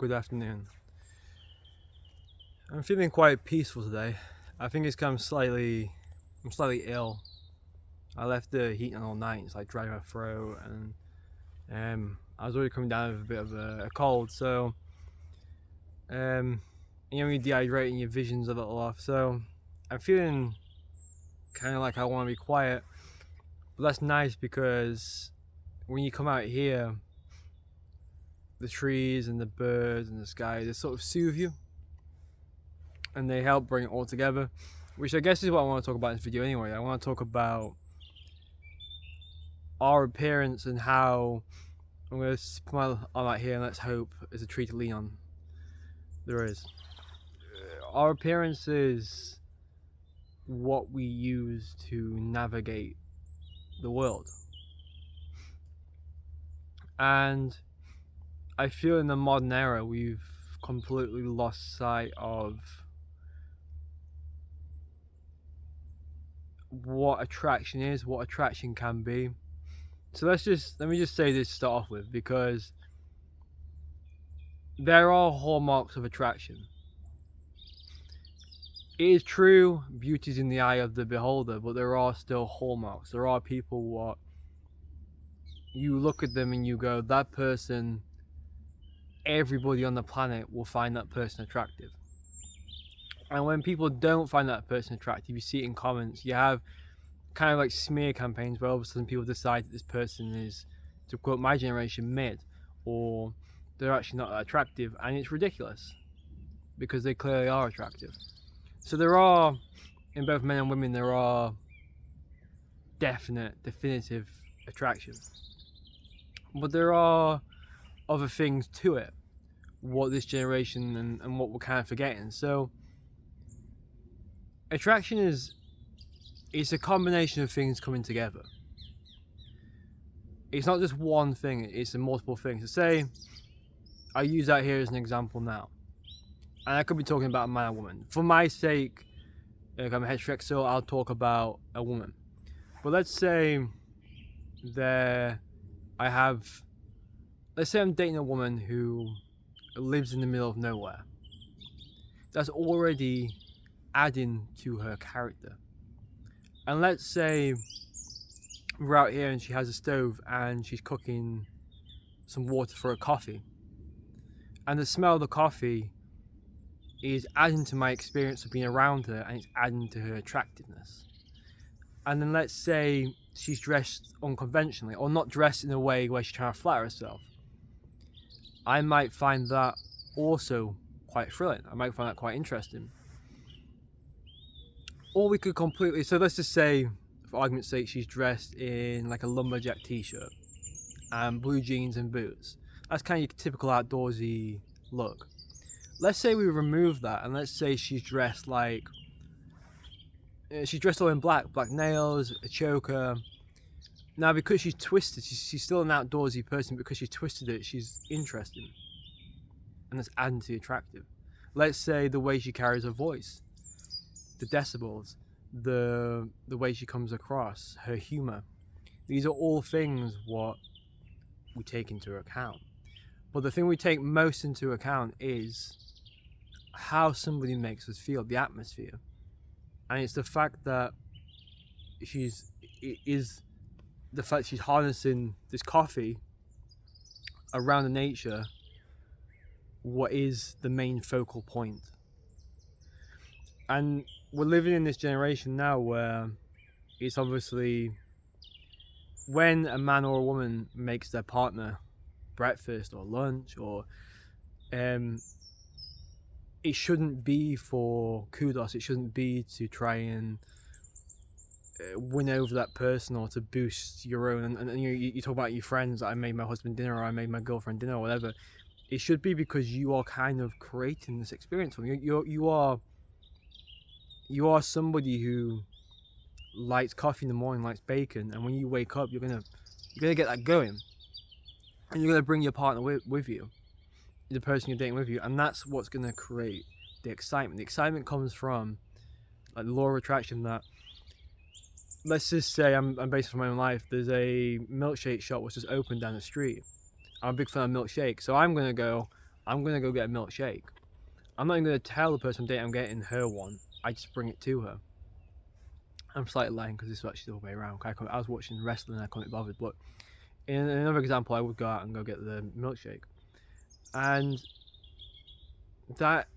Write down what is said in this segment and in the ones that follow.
good afternoon. I'm feeling quite peaceful today. I think it's I'm slightly ill. I left the heat on all night. It's like drying my throat, and I was already coming down with a bit of a cold. So when you're dehydrating, your vision's a little off. So I'm feeling kind of like I want to be quiet, but that's nice because when you come out here, the trees and the birds and the sky, they sort of soothe you and they help bring it all together, which I guess is what I want to talk about in this video anyway. I want to talk about our appearance and how I'm going to put my arm out here and let's hope there's a tree to lean on. There is. Our appearance is what we use to navigate the world. And I feel in the modern era we've completely lost sight of what attraction is, what attraction can be. So let me just say this to start off with, because there are hallmarks of attraction. It is true, beauty is in the eye of the beholder, but there are still hallmarks. There are people what you look at them and you go, that person, everybody on the planet will find that person attractive. And when people don't find that person attractive, you see it in comments. You have kind of like smear campaigns where all of a sudden people decide that this person is, to quote my generation, mid, or they're actually not that attractive, and it's ridiculous because they clearly are attractive. So there are, in both men and women, there are definitive attraction, but there are other things to it, what this generation and what we're kind of forgetting. So attraction it's a combination of things coming together. It's not just one thing, it's a multiple things. So say I use that here as an example now, and I could be talking about a man and woman. For my sake, if I'm a heterosexual, I'll talk about a woman. But let's say let's say I'm dating a woman who lives in the middle of nowhere. That's already adding to her character. And let's say we're out here and she has a stove and she's cooking some water for a coffee, and the smell of the coffee is adding to my experience of being around her, and it's adding to her attractiveness. And then let's say she's dressed unconventionally, or not dressed in a way where she's trying to flatter herself. I might find that also quite thrilling. I might find that quite interesting. Or we could completely, so let's just say, for argument's sake, she's dressed in like a lumberjack t-shirt and blue jeans and boots. That's kind of your typical outdoorsy look. Let's say we remove that, and let's say she's dressed all in black nails, a choker. Now, because she's twisted, she's still an outdoorsy person. Because she's twisted it, she's interesting, and that's adding to the attractive. Let's say the way she carries her voice, the decibels, the way she comes across, her humor. These are all things what we take into account. But the thing we take most into account is how somebody makes us feel, the atmosphere. And it's the fact that she's harnessing this coffee around the nature, what is the main focal point. And we're living in this generation now where it's obviously when a man or a woman makes their partner breakfast or lunch, or it shouldn't be for kudos, it shouldn't be to try and win over that person or to boost your own, and you talk about your friends, I made my husband dinner, or I made my girlfriend dinner, or whatever. It should be because you are kind of creating this experience for them. You are somebody who likes coffee in the morning, likes bacon, and when you wake up, you're gonna get that going, and you're gonna bring your partner with you, the person you're dating with you, and that's what's gonna create the excitement. The excitement comes from like the law of attraction. That, let's just say I'm based on my own life. There's a milkshake shop which just opened down the street. I'm a big fan of milkshake, so I'm gonna go, I'm gonna go get a milkshake. I'm not even gonna tell the person I'm dating I'm getting her one. I just bring it to her. I'm slightly lying because this is actually the other way around. I was watching wrestling and I couldn't be bothered. But in another example, I would go out and go get the milkshake, and that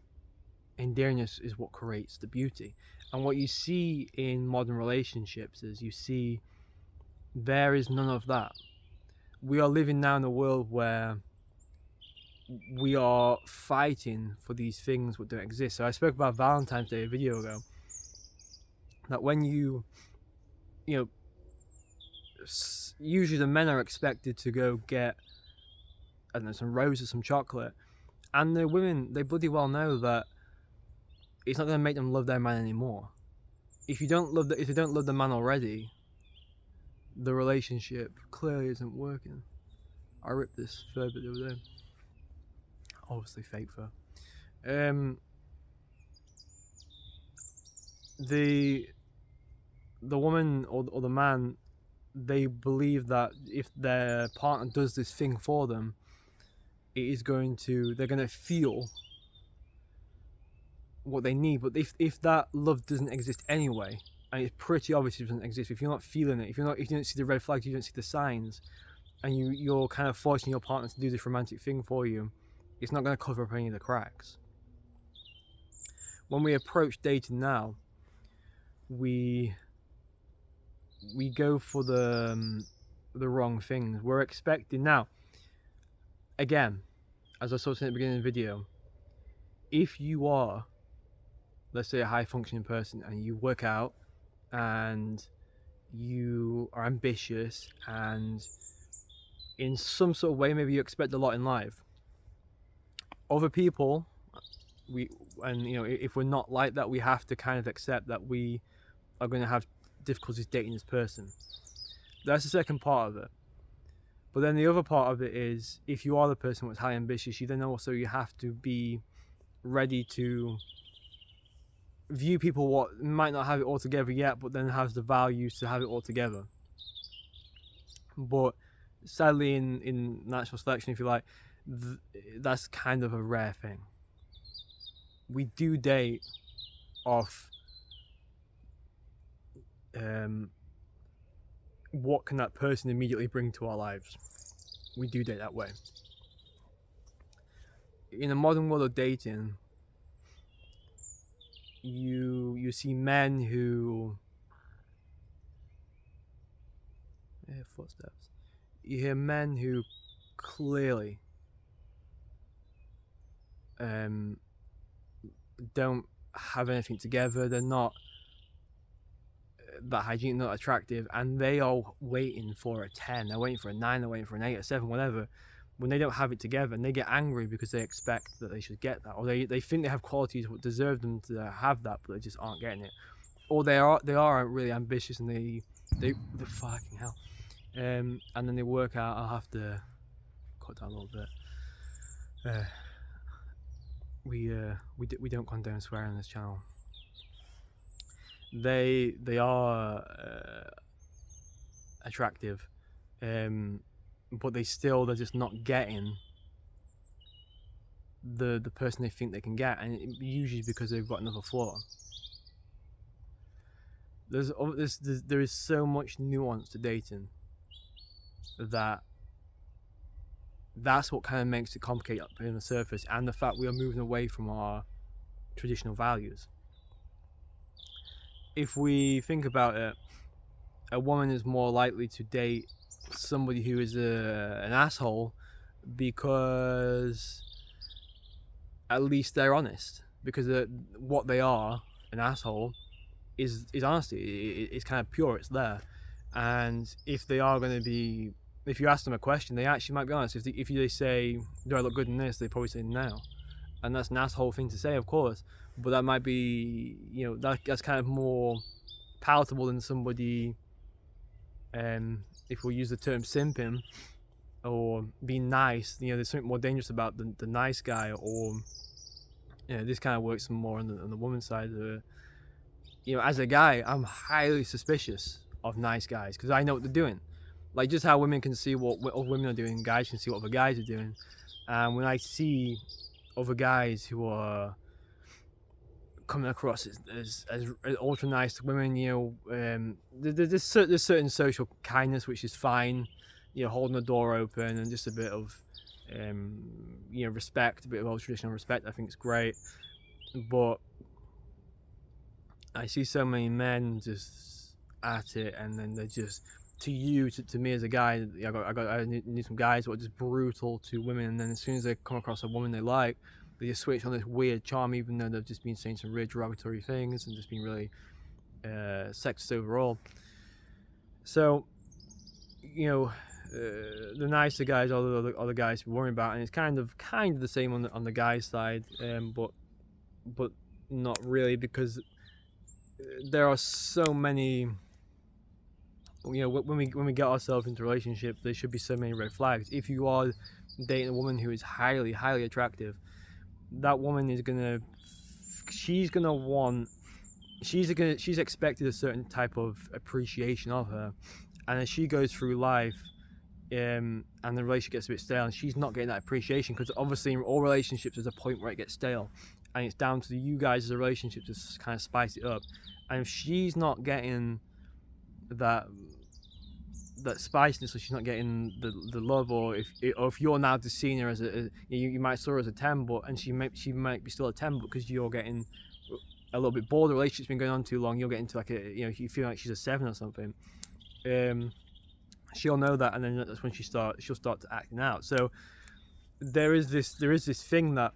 endearingness is what creates the beauty. And what you see in modern relationships is you see there is none of that. We are living now in a world where we are fighting for these things that don't exist. So I spoke about Valentine's Day a video ago, that when you know, usually the men are expected to go get, I don't know, some roses, some chocolate, and the women, they bloody well know that it's not going to make them love their man anymore. If you don't love the man already, the relationship clearly isn't working. I ripped this fur bit the other day. Obviously fake fur. The woman or the man, they believe that if their partner does this thing for them, they're going to feel what they need. But if that love doesn't exist anyway, and it's pretty obvious it doesn't exist, if you're not feeling it, if you don't see the red flags, you don't see the signs, and you're kind of forcing your partner to do this romantic thing for you, it's not going to cover up any of the cracks. When we approach dating now, we go for the wrong things. We're expecting now, again, as I said in the beginning of the video, if you are, let's say, a high functioning person and you work out and you are ambitious and in some sort of way maybe you expect a lot in life, other people, if we're not like that, we have to kind of accept that we are going to have difficulties dating this person. That's the second part of it. But then the other part of it is, if you are the person that's highly ambitious, you have to be ready to view people what might not have it all together yet, but then has the values to have it all together. But sadly, in natural selection, if you like, that's kind of a rare thing. We do date off what can that person immediately bring to our lives. We do date that way. In the modern world of dating, you see men who footsteps. You hear men who clearly don't have anything together. They're not that hygienic, not attractive, and they are waiting for a 10, they're waiting for a 9, they're waiting for an 8, a 7, whatever, when they don't have it together, and they get angry because they expect that they should get that, or they think they have qualities that deserve them to have that, but they just aren't getting it, or they are really ambitious and they fucking hell, and then they work out. I'll have to cut down a little bit. We don't condone swearing on this channel. They are attractive, but they're just not getting the person they think they can get, and usually because they've got another flaw. There is so much nuance to dating that's what kind of makes it complicated up on the surface, and the fact we are moving away from our traditional values. If we think about it, a woman is more likely to date somebody who is an asshole because at least they're honest, because what they are, an asshole, is honesty. It's kind of pure, it's there. And if they are going to be, if you ask them a question, they actually might be honest. If they say, do I look good in this, they probably say no. And that's an asshole thing to say, of course, but that might be, that's kind of more palatable than somebody, if we use the term simping or being nice, there's something more dangerous about the nice guy, or this kind of works more on the woman's side. As a guy, I'm highly suspicious of nice guys because I know what they're doing. Like, just how women can see what other women are doing, guys can see what other guys are doing. And when I see other guys who are coming across as ultra nice to women, there's certain social kindness which is fine, holding the door open and just a bit of respect, a bit of old traditional respect. I think it's great, but I see so many men just at it, and then they're just to me as a guy. I need some guys who are just brutal to women, and then as soon as they come across a woman they like, they just switch on this weird charm, even though they've just been saying some really derogatory things and just been really sexist overall. So, the nicer guys are the guys we're worrying about, and it's kind of the same on the guys' side, but not really, because there are so many. When we get ourselves into a relationship, there should be so many red flags. If you are dating a woman who is highly attractive, that woman is she's expected a certain type of appreciation of her, and as she goes through life, and the relationship gets a bit stale, and she's not getting that appreciation, because obviously in all relationships there's a point where it gets stale, and it's down to you guys as a relationship to kind of spice it up. And if she's not getting that spiciness, so she's not getting the love, or if you're now just seeing her as you might saw her as a 10, and she might be still a 10, because you're getting a little bit bored, the relationship's been going on too long, you'll get into like you feel like she's a 7 or something. She'll know that, and then that's when she'll start acting out. So there is this thing that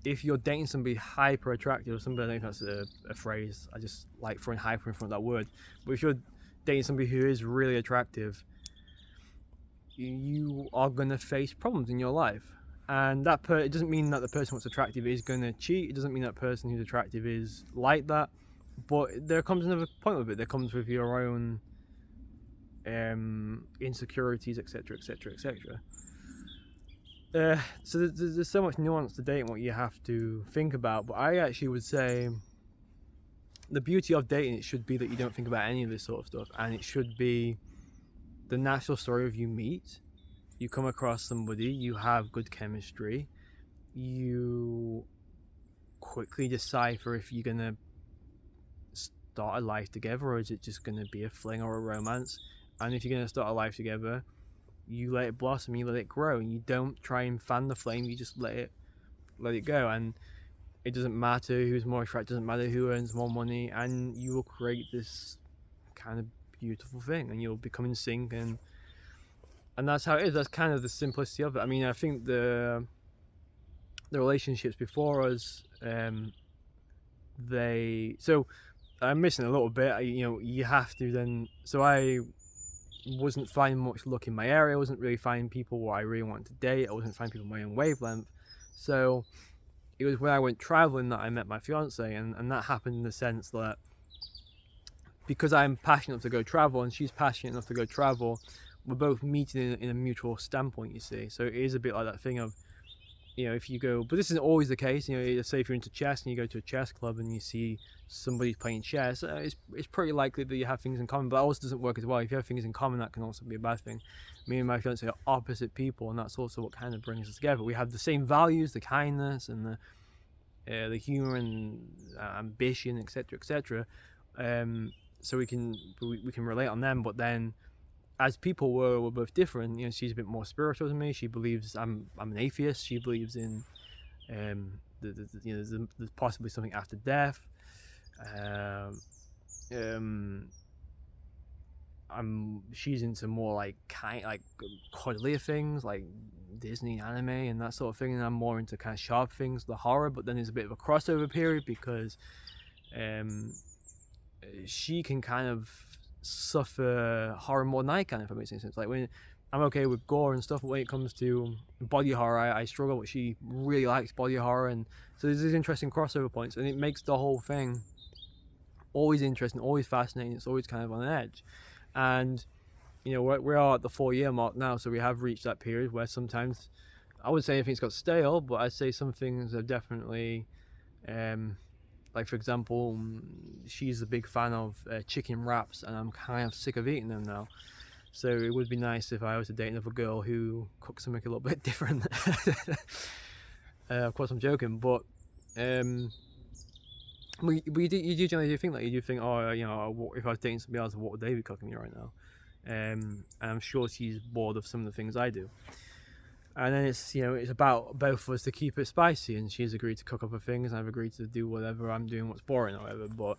if you're dating somebody hyper attractive, or somebody, I don't think that's a phrase, I just like throwing hyper in front of that word, but if you're dating somebody who is really attractive, you are going to face problems in your life. And it doesn't mean that the person who's attractive is going to cheat. It doesn't mean that person who's attractive is like that. But there comes another point with it. There comes with your own insecurities, etc., etc., etc. So there's so much nuance to dating, what you have to think about. But I actually would say the beauty of dating, it should be that you don't think about any of this sort of stuff, and it should be the natural story of you meet, you come across somebody, you have good chemistry, you quickly decipher if you're going to start a life together, or is it just going to be a fling or a romance. And if you're going to start a life together, you let it blossom, you let it grow, and you don't try and fan the flame, you just let it go. And it doesn't matter who's more attractive, doesn't matter who earns more money, and you will create this kind of beautiful thing, and you'll become in sync, and that's how it is. That's kind of the simplicity of it. I mean, I think the relationships before us, so I'm missing a little bit. You have to then. So I wasn't finding much luck in my area. I wasn't really finding people what I really wanted to date. I wasn't finding people my own wavelength. So it was when I went traveling that I met my fiance, and that happened in the sense that because I'm passionate enough to go travel and she's passionate enough to go travel, we're both meeting in a mutual standpoint, you see. So it is a bit like that thing of, if you go, but this isn't always the case. Say if you're into chess and you go to a chess club and you see somebody playing chess, it's pretty likely that you have things in common, but that also doesn't work as well. If you have things in common, that can also be a bad thing. Me and my fiance are opposite people, and that's also what kind of brings us together. We have the same values, the kindness and the humor and ambition, etc., etc. So we can relate on them, but then as people we're both different. She's a bit more spiritual than me. She believes I'm an atheist. She believes in there's possibly something after death. She's into more like cuddlier things like Disney anime and that sort of thing, and I'm more into kind of sharp things, the horror. But then there's a bit of a crossover period because she can kind of suffer horror more than I can, if that makes any sense. Like, when I'm okay with gore and stuff, but when it comes to body horror, I struggle. But she really likes body horror, and so there's these interesting crossover points, and it makes the whole thing always interesting, always fascinating. It's always kind of on edge. And we are at the 4-year mark now, so we have reached that period where sometimes I wouldn't say anything's got stale, but I'd say some things have definitely like, for example, she's a big fan of chicken wraps, and I'm kind of sick of eating them now. So it would be nice if I was to date another girl who cooks something a little bit different. Of course, I'm joking, but you do generally think that. You do think, oh, if I was dating somebody else, what would they be cooking me right now? And I'm sure she's bored of some of the things I do. And then it's about both of us to keep it spicy, and she's agreed to cook other things, and I've agreed to do whatever I'm doing, what's boring or whatever. But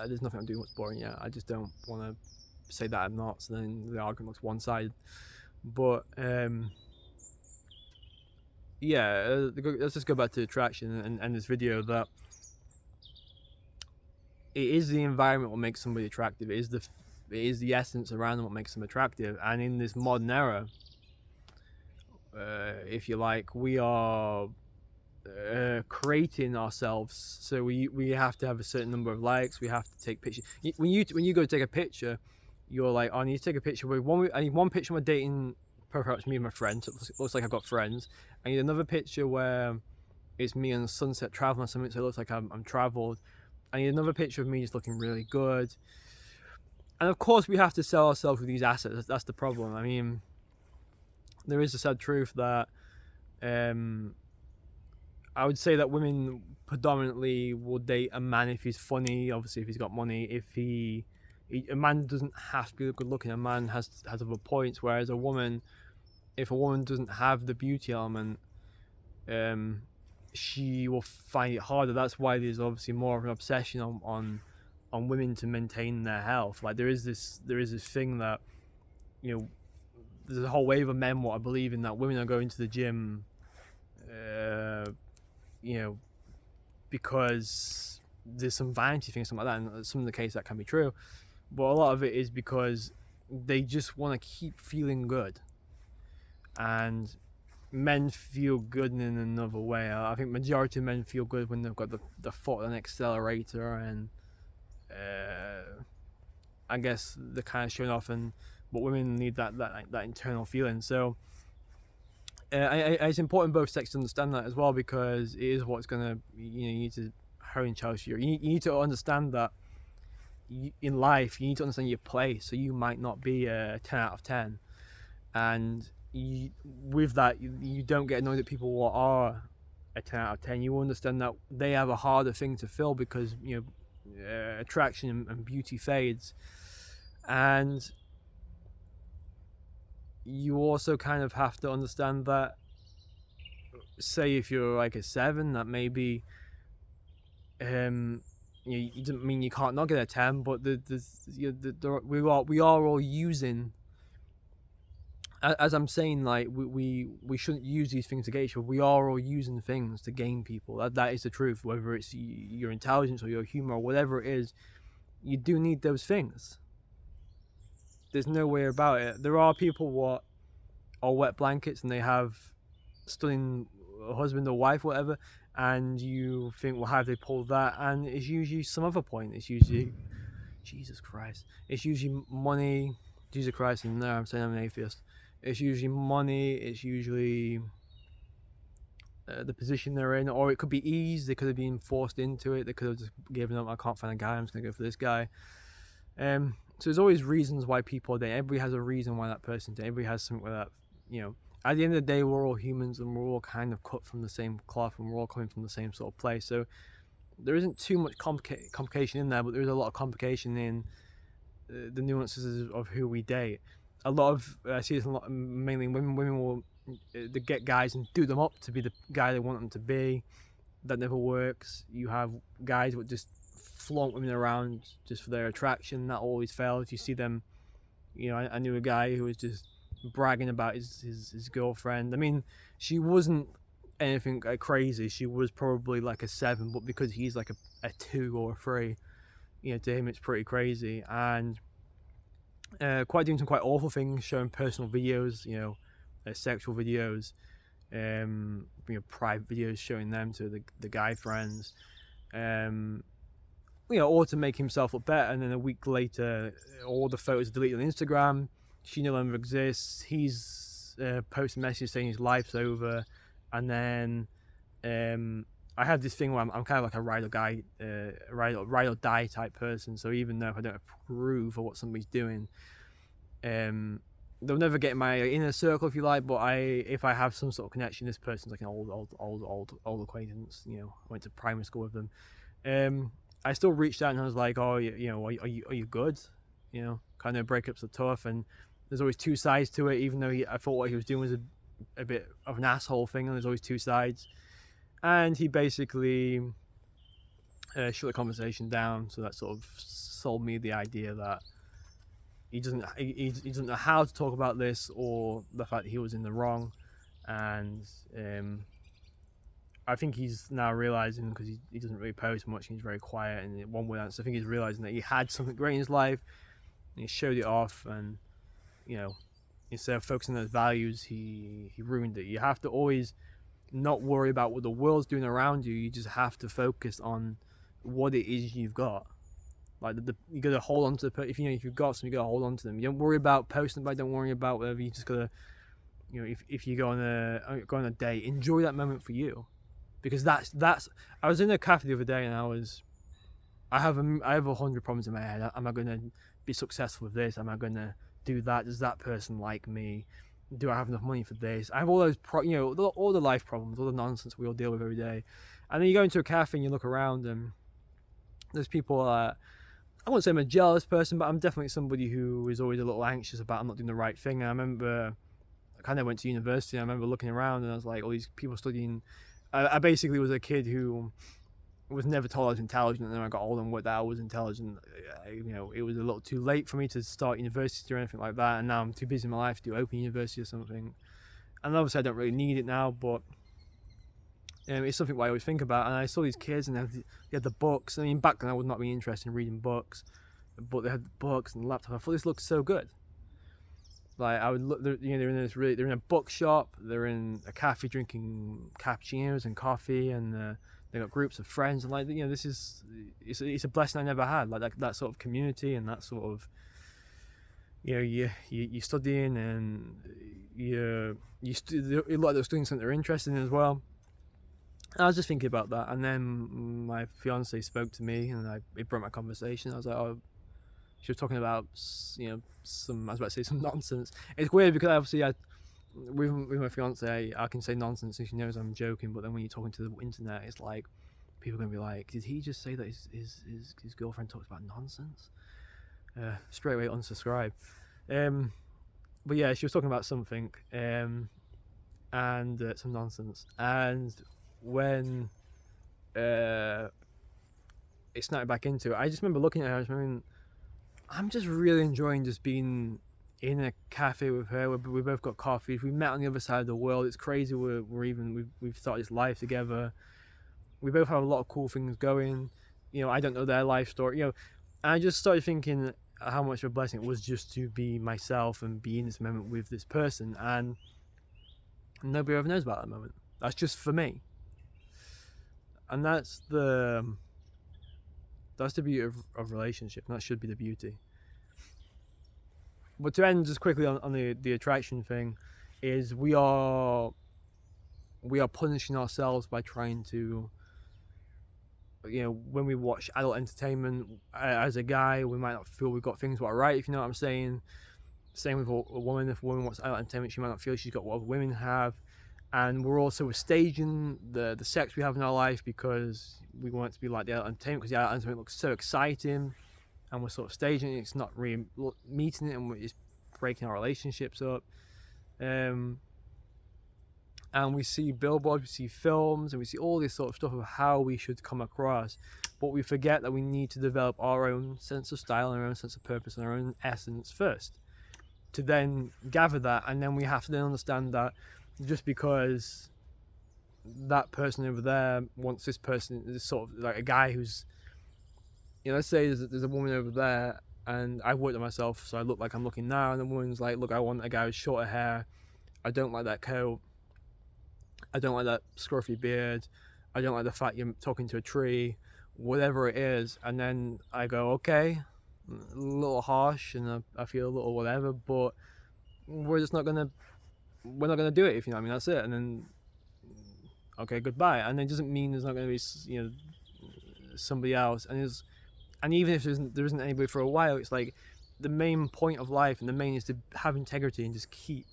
there's nothing I'm doing what's boring yet. I just don't want to say that I'm not, so then the argument looks one-sided. But let's just go back to attraction and this video, that it is the environment what makes somebody attractive. It is the essence around them what makes them attractive. And in this modern era, if you like, we are creating ourselves. So we have to have a certain number of likes. We have to take pictures. When you go take a picture, you're like, oh, I need to take a picture with I need one picture of my dating profile. It's me and my friends. So it looks like I've got friends. I need another picture where it's me on sunset traveling or something, so it looks like I'm traveled. I need another picture of me just looking really good. And of course, we have to sell ourselves with these assets. That's the problem. I mean, there is a sad truth that I would say that women predominantly will date a man if he's funny, obviously if he's got money. If a man doesn't have to be good looking, a man has other points. Whereas a woman, if a woman doesn't have the beauty element, she will find it harder. That's why there's obviously more of an obsession on women to maintain their health. Like there is this thing that, there's a whole wave of men what I believe in, that women are going to the gym because there's some vanity thing, something like that, and some of the case that can be true, but a lot of it is because they just want to keep feeling good. And men feel good in another way. I think majority of men feel good when they've got the foot on an accelerator, and I guess they're kind of showing off, but women need that internal feeling. So it's important both sexes to understand that as well, because it is what's going to, you need to hone Chelsea. You need to understand that in life, you need to understand your place. So you might not be a 10 out of 10, and with that, you don't get annoyed at people who are a 10 out of 10. You understand that they have a harder thing to fill, because attraction and beauty fades. And you also kind of have to understand that, say if you're like a 7, that maybe you didn't mean you can't not get a 10, but we are all using, as I'm saying, like we shouldn't use these things to get each other. We are all using things to gain people. That is the truth. Whether it's your intelligence or your humor or whatever it is, you do need those things. There's no way about it. There are people what are wet blankets and they have stunning husband or wife, whatever, and you think, well, how have they pulled that? And it's usually some other point. It's usually Jesus Christ. It's usually money. Jesus Christ, and no, I'm saying I'm an atheist. It's usually money. It's usually the position they're in, or it could be ease. They could have been forced into it. They could have just given up. I can't find a guy. I'm just gonna go for this guy. So there's always reasons why people are dating. Everybody has a reason why that person's dating. Everybody has something where that, at the end of the day, we're all humans and we're all kind of cut from the same cloth and we're all coming from the same sort of place. So there isn't too much complication in there, but there is a lot of complication in the nuances of who we date. A lot of, I see this a lot, mainly women. Women will they get guys and do them up to be the guy they want them to be. That never works. You have guys who just flaunt women around just for their attraction. That always fails. You see them, I knew a guy who was just bragging about his girlfriend. I mean, she wasn't anything crazy. She was probably like a 7, but because he's like a 2 or a 3, to him it's pretty crazy. And doing some quite awful things, showing personal videos, sexual videos, private videos, showing them to the guy friends, or to make himself look better. And then a week later, all the photos are deleted on Instagram. She no longer exists. He's posted a message saying his life's over, and then I have this thing where I'm kind of like a ride or die type person. So even though if I don't approve of what somebody's doing, they'll never get in my inner circle, if you like. But if I have some sort of connection, this person's like an old acquaintance. I went to primary school with them. I still reached out and I was like, oh, are you good? Kind of breakups are tough, and there's always two sides to it. Even though I thought what he was doing was a bit of an asshole thing, and there's always two sides. And he basically shut the conversation down, so that sort of sold me the idea that he doesn't know how to talk about this, or the fact that he was in the wrong. And I think he's now realizing, because he doesn't really post much, he's very quiet and one word answer. I think he's realizing that he had something great in his life and he showed it off, and instead of focusing on those values, he ruined it. You have to always not worry about what the world's doing around you. You just have to focus on what it is you've got. Like you gotta hold on to if you've got something, you gotta hold on to them. You don't worry about posting, but don't worry about whatever. You just gotta, if you go on a date, enjoy that moment for you, because that's. I was in a cafe the other day, and I have 100 problems in my head. Am I gonna be successful with this? Am I gonna do that? Does that person like me? Do I have enough money for this? I have all those, all the life problems, all the nonsense we all deal with every day. And then you go into a cafe and you look around, and there's people. I wouldn't say I'm a jealous person, but I'm definitely somebody who is always a little anxious about I'm not doing the right thing. And I remember I kind of went to university. And I remember looking around, and I was like, all these people studying. I basically was a kid who was never told I was intelligent, and then I got older and worked out I was intelligent. It was a little too late for me to start university or anything like that, and now I'm too busy in my life to do open university or something. And obviously I don't really need it now, but it's something I always think about. And I saw these kids, and they had the books. I mean, back then I would not be interested in reading books, but they had the books and the laptop. I thought this looked so good. Like I would look, they're in a bookshop, they're in a cafe drinking cappuccinos and coffee, and they got groups of friends, and this is it's a blessing I never had, like that sort of community, and that sort of you studying, and a lot of those doing something they're interested in as well. And I was just thinking about that, and then my fiance spoke to me, and it brought my conversation. I was like, oh, she was talking about some nonsense. It's weird because obviously with my fiance, I can say nonsense and she knows I'm joking, but then when you're talking to the internet, it's like people are going to be like, did he just say that his girlfriend talks about nonsense? Straight away unsubscribe. But yeah, she was talking about something and some nonsense, and when it snapped back into it, I just remember looking at her. I was remembering, I'm just really enjoying just being in a cafe with her. We both got coffees. We met on the other side of the world. It's crazy. We've started this life together. We both have a lot of cool things going. I don't know their life story. And I just started thinking how much of a blessing it was just to be myself and be in this moment with this person. And nobody ever knows about that moment. That's just for me. And that's the beauty of relationship. And that should be the beauty. But to end just quickly on the attraction thing, is we are punishing ourselves by trying to, when we watch adult entertainment, as a guy, we might not feel we've got things right, if you know what I'm saying. Same with a woman. If a woman watches adult entertainment, she might not feel she's got what other women have. And we're also staging the sex we have in our life because we want it to be like the adult entertainment, because the adult entertainment looks so exciting, and we're sort of staging it. It's not really meeting it, and we're just breaking our relationships up. And we see billboards, we see films, and we see all this sort of stuff of how we should come across, but we forget that we need to develop our own sense of style and our own sense of purpose and our own essence first, to then gather that. And then we have to then understand that just because that person over there wants this person, this sort of like a guy who's, let's say there's a woman over there, and I worked on myself so I look like I'm looking now, and the woman's like, look, I want a guy with shorter hair, I don't like that coat, I don't like that scruffy beard, I don't like the fact you're talking to a tree, whatever it is. And then I go, okay, a little harsh, and I feel a little whatever, but we're not gonna do it, if you know what I mean. That's it. And then Okay, goodbye. And it doesn't mean there's not going to be somebody else. And even if there isn't anybody for a while, it's like the main point of life and the main is to have integrity and just keep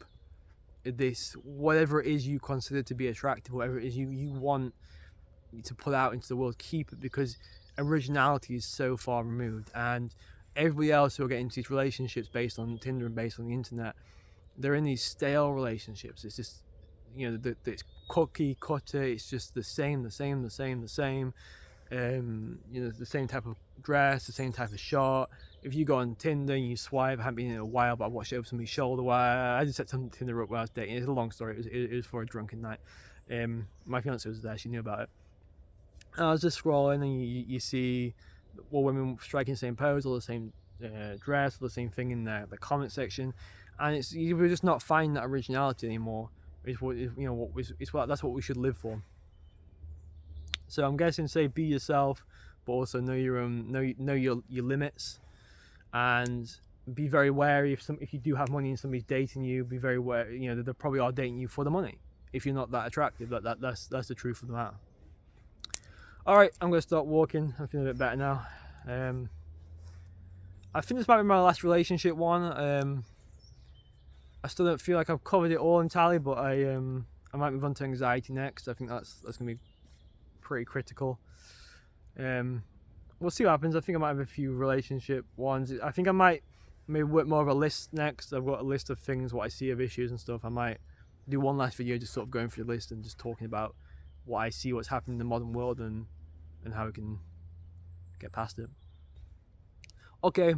this, whatever it is you consider to be attractive, whatever it is you want to put out into the world, keep it, because originality is so far removed. And everybody else who are getting into these relationships based on Tinder and based on the internet, they're in these stale relationships. It's just, it's cookie cutter. It's just the same. The same type of dress, the same type of shot. If you go on Tinder and you swipe, I haven't been in a while, but I watched it over somebody's shoulder. I just set some Tinder up when I was dating. It's a long story. It was for a drunken night. My fiance was there. She knew about it. And I was just scrolling, and you see all women striking the same pose, all the same dress, all the same thing in the comment section, and we're just not finding that originality anymore. That's what we should live for. So I'm guessing, say, be yourself, but also know your limits, and be very wary if you do have money and somebody's dating you. Be very wary. They probably are dating you for the money. If you're not that attractive, that's the truth of the matter. All right, I'm gonna start walking. I'm feeling a bit better now. I think this might be my last relationship one. I still don't feel like I've covered it all entirely, but I might move on to anxiety next. I think that's gonna be pretty critical. We'll see what happens. I think I might have a few relationship ones. I think I might maybe work more of a list next. I've got a list of things, what I see of issues and stuff. I might do one last video just sort of going through the list and just talking about what I see, what's happening in the modern world, and how we can get past it. Okay,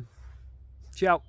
ciao.